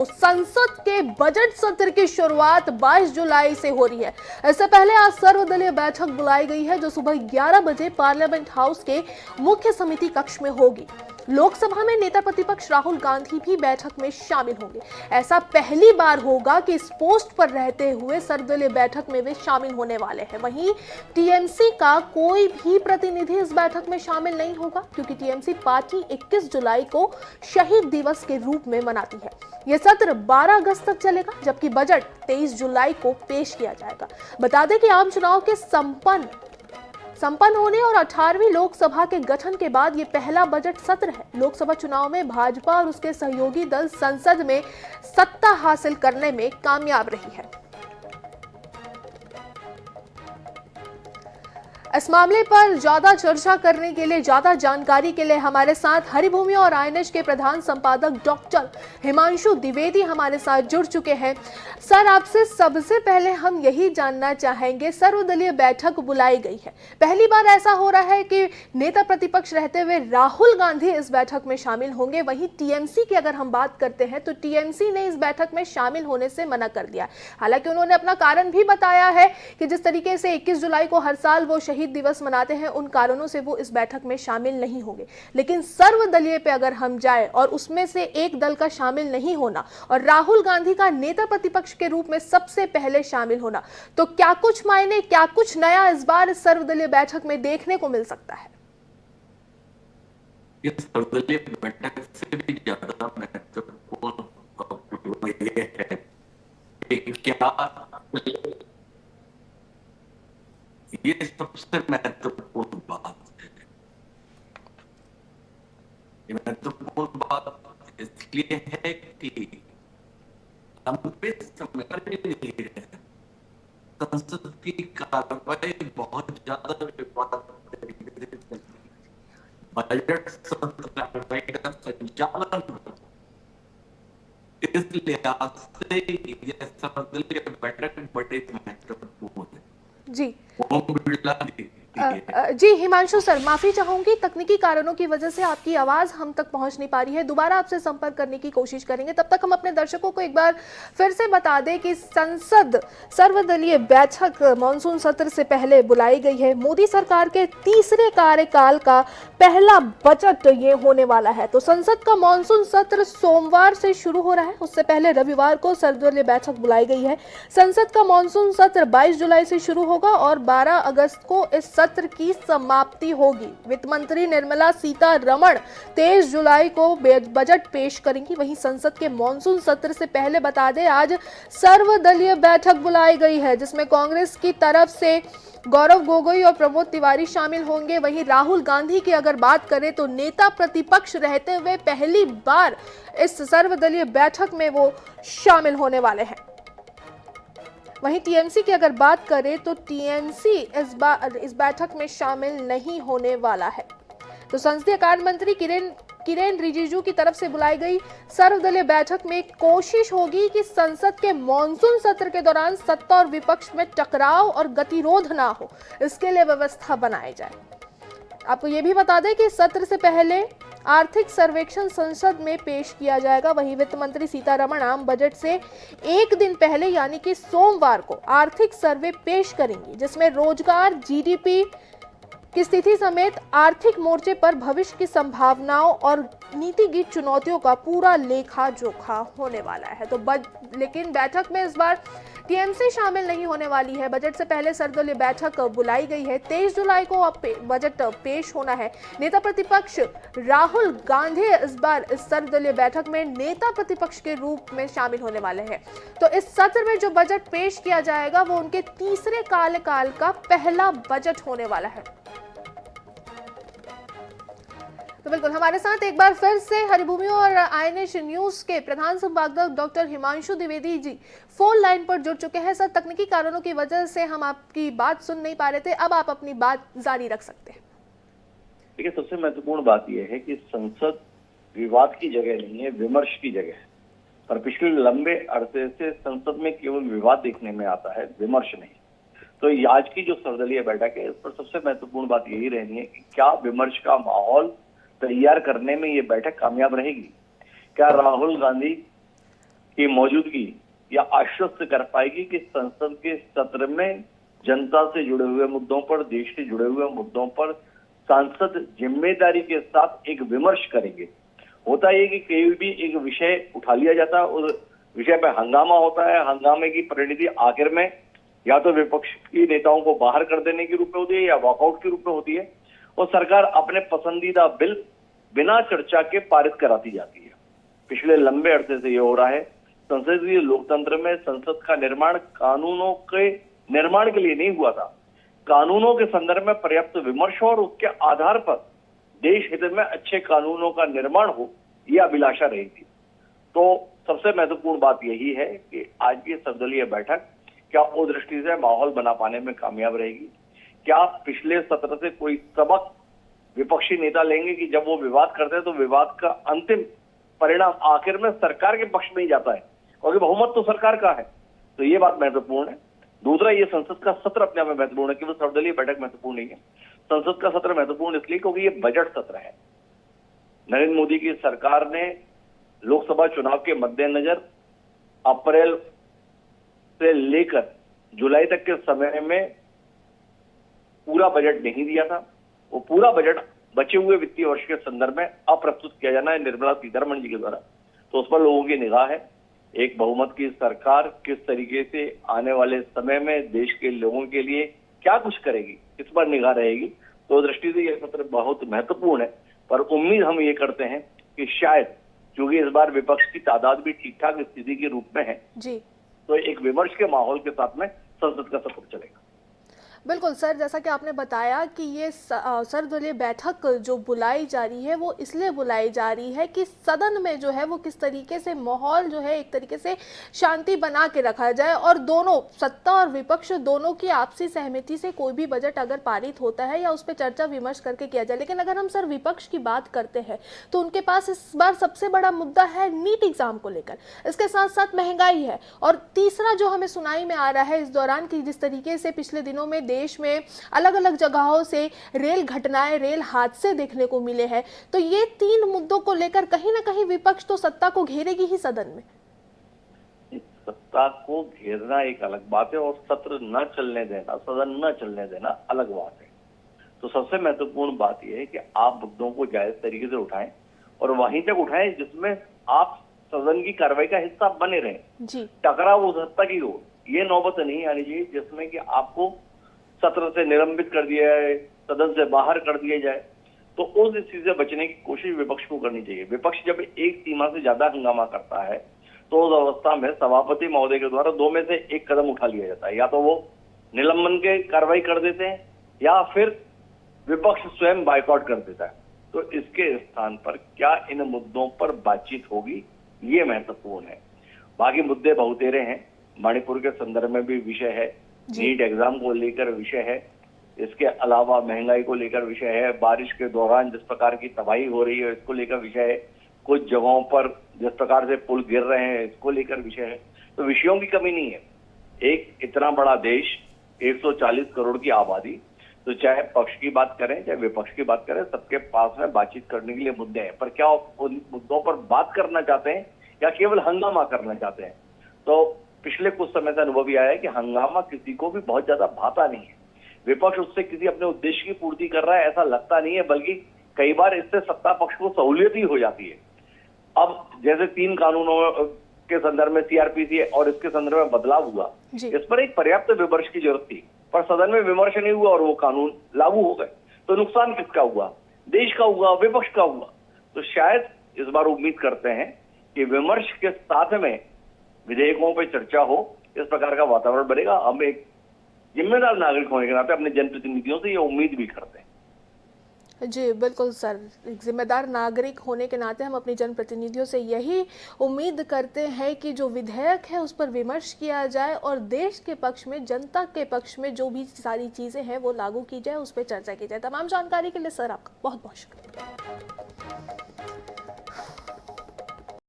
संसद के बजट सत्र की शुरुआत 22 जुलाई से हो रही है। इससे पहले आज सर्वदलीय बैठक बुलाई गई है जो सुबह 11 बजे पार्लियामेंट हाउस के मुख्य समिति कक्ष में होगी। लोकसभा में नेता प्रतिपक्ष राहुल गांधी भी बैठक में शामिल होंगे। ऐसा पहली बार होगा कि इस पोस्ट पर रहते हुए सर्वदलीय बैठक में वे शामिल होने वाले हैं। वहीं टीएमसी का कोई भी प्रतिनिधि इस बैठक में शामिल नहीं होगा क्योंकि टीएमसी पार्टी 21 जुलाई को शहीद दिवस के रूप में मनाती है। यह सत्र 12 अगस्त तक चलेगा जबकि बजट 23 जुलाई को पेश किया जाएगा। बता दें कि आम चुनाव के संपन्न होने और 18वीं लोकसभा के गठन के बाद ये पहला बजट सत्र है। लोकसभा चुनाव में भाजपा और उसके सहयोगी दल संसद में सत्ता हासिल करने में कामयाब रही है। इस मामले पर ज्यादा चर्चा करने के लिए, ज्यादा जानकारी के लिए हमारे साथ हरिभूमि और आईएनएच के प्रधान संपादक डॉक्टर हिमांशु द्विवेदी हमारे साथ जुड़ चुके हैं। सर, आपसे सबसे पहले हम यही जानना चाहेंगे, सर्वदलीय बैठक बुलाई गई है, पहली बार ऐसा हो रहा है कि नेता प्रतिपक्ष रहते हुए राहुल गांधी इस बैठक में शामिल होंगे। वहीं टीएमसी की अगर हम बात करते हैं तो टीएमसी ने इस बैठक में शामिल होने से मना कर दिया। हालांकि उन्होंने अपना कारण भी बताया है कि जिस तरीके से 21 जुलाई को हर साल वो शहीद दिवस मनाते हैं, उन कारणों से वो इस बैठक में शामिल नहीं होंगे। लेकिन सर्वदलीय पे अगर हम जाए और उसमें से एक दल का शामिल नहीं होना और राहुल गांधी का नेता प्रतिपक्ष के रूप में सबसे पहले शामिल होना, तो क्या कुछ मायने, क्या कुछ नया इस बार इस सर्वदलीय बैठक में देखने को मिल सकता है? इस सर्वदलीय बैठक से भी ज्यादा महत्वपूर्ण ये है कि क्या ये सबसे महत्वपूर्ण बात है। ये महत्वपूर्ण बात इसलिए है कि लंबे समय से संसद की कार्रवाई बहुत ज्यादा बजट सत्र कार्रवाई का संचालन, इस लिहाज से यह सर्वदलीय बैठक बड़ी महत्वपूर्ण है। जी ओम बिरला जी हिमांशु सर, माफी चाहूंगी, तकनीकी कारणों की वजह से आपकी आवाज हम तक पहुंच नहीं पा रही है। दोबारा आपसे संपर्क करने की कोशिश करेंगे। तब तक हम अपने दर्शकों को एक बार फिर से बता दें कि संसद सर्वदलीय बैठक मानसून सत्र से पहले बुलाई गई है। मोदी सरकार के तीसरे कार्यकाल का पहला बजट ये होने वाला है। तो संसद का मानसून सत्र सोमवार से शुरू हो रहा है, उससे पहले रविवार को सर्वदलीय बैठक बुलाई गई है। संसद का मानसून सत्र 22 जुलाई से शुरू होगा और 12 अगस्त को इस सत्र की समाप्ति होगी। वित्त मंत्री निर्मला सीतारमण 23 जुलाई को बजट पेश करेंगी। वहीं संसद के मानसून सत्र से पहले बता दें, आज सर्वदलीय बैठक बुलाई गई है जिसमें कांग्रेस की तरफ से गौरव गोगोई और प्रमोद तिवारी शामिल होंगे। वहीं राहुल गांधी की अगर बात करें तो नेता प्रतिपक्ष रहते हुए पहली बार इस सर्वदलीय बैठक में वो शामिल होने वाले हैं। वहीं टीएमसी की अगर बात करें तो टीएमसी इस बैठक में शामिल नहीं होने वाला है। तो संसदीय कार्य मंत्री किरेन रिजिजू की तरफ से बुलाई गई सर्वदलीय बैठक में कोशिश होगी कि संसद के मॉनसून सत्र के दौरान सत्ता और विपक्ष में टकराव और गतिरोध ना हो, इसके लिए व्यवस्था बनाई जाए। आपको यह भी बता दें कि सत्र से पहले आर्थिक सर्वेक्षण संसद में पेश किया जाएगा। वहीं वित्त मंत्री सीतारमण आम बजट से एक दिन पहले यानी कि सोमवार को आर्थिक सर्वे पेश करेंगी जिसमें रोजगार, जीडीपी की स्थिति समेत आर्थिक मोर्चे पर भविष्य की संभावनाओं और नीतिगत चुनौतियों का पूरा लेखा जोखा होने वाला है। तो लेकिन बैठक में इस बार टीएमसी शामिल नहीं होने वाली है। बजट से पहले सर्वदलीय बैठक बुलाई गई है। 23 जुलाई को बजट पेश होना है। नेता प्रतिपक्ष राहुल गांधी इस बार इस सर्वदलीय बैठक में नेता प्रतिपक्ष के रूप में शामिल होने वाले हैं। तो इस सत्र में जो बजट पेश किया जाएगा वो उनके तीसरे कार्यकाल का पहला बजट होने वाला है। तो बिल्कुल हमारे साथ एक बार फिर से हरिभूमि और आईएनएच न्यूज के प्रधान संपादक doctor Himanshu Dwivedi ji phone line पर जुड़ चुके हैं। सर, तकनीकी कारणों की वजह से हम आपकी बात सुन नहीं पा रहे थे, अब आप अपनी बात जारी रख सकते हैं। देखिए, सबसे महत्वपूर्ण बात यह है कि संसद विवाद की जगह नहीं है, विमर्श की जगह है। और पिछले लंबे अरसे से संसद में केवल विवाद देखने में आता है, विमर्श नहीं। तो आज की जो सर्वदलीय बैठक है, इस पर सबसे महत्वपूर्ण बात यही रहनी है कि क्या विमर्श का माहौल तैयार करने में ये बैठक कामयाब रहेगी। क्या राहुल गांधी की मौजूदगी या आश्वस्त कर पाएगी कि संसद के सत्र में जनता से जुड़े हुए मुद्दों पर, देश से जुड़े हुए मुद्दों पर सांसद जिम्मेदारी के साथ एक विमर्श करेंगे। होता है कि कोई भी एक विषय उठा लिया जाता है, उस विषय पर हंगामा होता है, हंगामे की परिणति आखिर में या तो विपक्ष के नेताओं को बाहर कर देने के रूप में होती है या वॉकआउट के रूप में होती है, और सरकार अपने पसंदीदा बिल बिना चर्चा के पारित कराती जाती है। पिछले लंबे अरसे से ये हो रहा है। संसदीय लोकतंत्र में संसद का निर्माण कानूनों के निर्माण के लिए नहीं हुआ था, कानूनों के संदर्भ में पर्याप्त विमर्श और उसके आधार पर देश हित में अच्छे कानूनों का निर्माण हो, यह अभिलाषा रही थी। तो सबसे महत्वपूर्ण बात यही है कि आज की सर्वदलीय बैठक क्या उस दृष्टि से माहौल बना पाने में कामयाब रहेगी? क्या पिछले सत्र से कोई सबक विपक्षी नेता लेंगे कि जब वो विवाद करते हैं तो विवाद का अंतिम परिणाम आखिर में सरकार के पक्ष में ही जाता है, क्योंकि बहुमत तो सरकार का है। तो ये बात महत्वपूर्ण है। दूसरा, ये संसद का सत्र अपने आप में महत्वपूर्ण है, केवल सर्वदलीय बैठक महत्वपूर्ण नहीं है। संसद का सत्र महत्वपूर्ण इसलिए क्योंकि ये बजट सत्र है। नरेंद्र मोदी की सरकार ने लोकसभा चुनाव के मद्देनजर अप्रैल से लेकर जुलाई तक के समय में पूरा बजट नहीं दिया था। वो पूरा बजट बचे हुए वित्तीय वर्ष के संदर्भ में अप्रस्तुत किया जाना है निर्मला सीतारमण जी के द्वारा। तो उस पर लोगों की निगाह है। एक बहुमत की सरकार किस तरीके से आने वाले समय में देश के लोगों के लिए क्या कुछ करेगी, इस पर निगाह रहेगी। तो दृष्टि से यह सत्र बहुत महत्वपूर्ण है। पर उम्मीद हम ये करते हैं कि शायद, क्योंकि इस बार विपक्ष की तादाद भी ठीक ठाक स्थिति के रूप में है जी, तो एक विमर्श के माहौल के साथ में संसद का सत्र चलेगा। बिल्कुल सर, जैसा कि आपने बताया कि ये सर्वदलीय बैठक जो बुलाई जा रही है वो इसलिए बुलाई जा रही है कि सदन में जो है वो किस तरीके से माहौल जो है एक तरीके से शांति बना के रखा जाए और दोनों सत्ता और विपक्ष दोनों की आपसी सहमति से कोई भी बजट अगर पारित होता है या उस पर चर्चा विमर्श करके किया जाए। लेकिन अगर हम सर विपक्ष की बात करते हैं तो उनके पास इस बार सबसे बड़ा मुद्दा है नीट एग्जाम को लेकर, इसके साथ साथ महंगाई है, और तीसरा जो हमें सुनाई में आ रहा है इस दौरान कि जिस तरीके से पिछले दिनों में देश में अलग अलग जगहों से रेल घटनाएं, रेल हादसे देखने को मिले हैं। तो ये तीन मुद्दों को लेकर कहीं ना कहीं विपक्ष तो सत्ता को घेरेगी ही सदन में। सत्ता को घेरना एक अलग बात है और सत्र न चलने देना, सदन न चलने देना अलग बात है। तो सबसे महत्वपूर्ण बात यह है कि आप मुद्दों को जायज तरीके से उठाएं और वहीं तक उठाएं जिसमें आप सदन की कार्रवाई का हिस्सा बने रहें। जी, टकराव हो सत्ता की हो, ये नौबत नहीं आनी चाहिए जिसमें कि आपको सत्र से निलंबित कर दिया जाए, सदन से बाहर कर दिया जाए। तो उस स्थिति से बचने की कोशिश विपक्ष को करनी चाहिए। विपक्ष जब एक सीमा से ज्यादा हंगामा करता है तो उस अवस्था में सभापति महोदय के द्वारा दो में से एक कदम उठा लिया जाता है, या तो वो निलंबन के कार्रवाई कर देते हैं या फिर विपक्ष स्वयं बाइकआउट कर देता है। तो इसके स्थान पर क्या इन मुद्दों पर बातचीत होगी, ये महत्वपूर्ण है। बाकी मुद्दे बहुतेरे हैं, मणिपुर के संदर्भ में भी विषय है, नीट एग्जाम को लेकर विषय है, इसके अलावा महंगाई को लेकर विषय है, बारिश के दौरान जिस प्रकार की तबाही हो रही है इसको लेकर विषय है, कुछ जगहों पर जिस प्रकार से पुल गिर रहे हैं इसको लेकर विषय है। तो विषयों की कमी नहीं है। एक इतना बड़ा देश, 140 करोड़ की आबादी, तो चाहे पक्ष की बात करें चाहे विपक्ष की बात करें, सबके पास में बातचीत करने के लिए मुद्दे हैं। पर क्या उन मुद्दों पर बात करना चाहते हैं या केवल हंगामा करना चाहते हैं? तो पिछले कुछ समय से अनुभव आया है कि हंगामा किसी को भी बहुत ज्यादा भाता नहीं है। विपक्ष उससे किसी अपने उद्देश्य की पूर्ति कर रहा है ऐसा लगता नहीं है, बल्कि कई बार इससे सत्ता पक्ष को सहूलियत ही हो जाती है। अब जैसे 3 कानूनों के संदर्भ में सीआरपीसी और इसके संदर्भ में बदलाव हुआ, इस पर एक पर्याप्त विमर्श की जरूरत थी, पर सदन में विमर्श नहीं हुआ और वो कानून लागू हो गए। तो नुकसान किसका हुआ? देश का हुआ, विपक्ष का हुआ। तो शायद इस बार उम्मीद करते हैं कि विमर्श के साथ में विधेयकों पर चर्चा हो, इस प्रकार का वातावरण बनेगा। हम एक जिम्मेदार नागरिक होने के नाते अपने जनप्रतिनिधियों से ये उम्मीद भी करते हैं। जी बिल्कुल सर, एक जिम्मेदार नागरिक होने के नाते हम अपनी जनप्रतिनिधियों से यही उम्मीद करते हैं कि जो विधेयक है उस पर विमर्श किया जाए और देश के पक्ष में, जनता के पक्ष में जो भी सारी चीज़ें हैं वो लागू की जाए, उस पर चर्चा की जाए। तमाम जानकारी के लिए सर आपका बहुत बहुत शुक्रिया।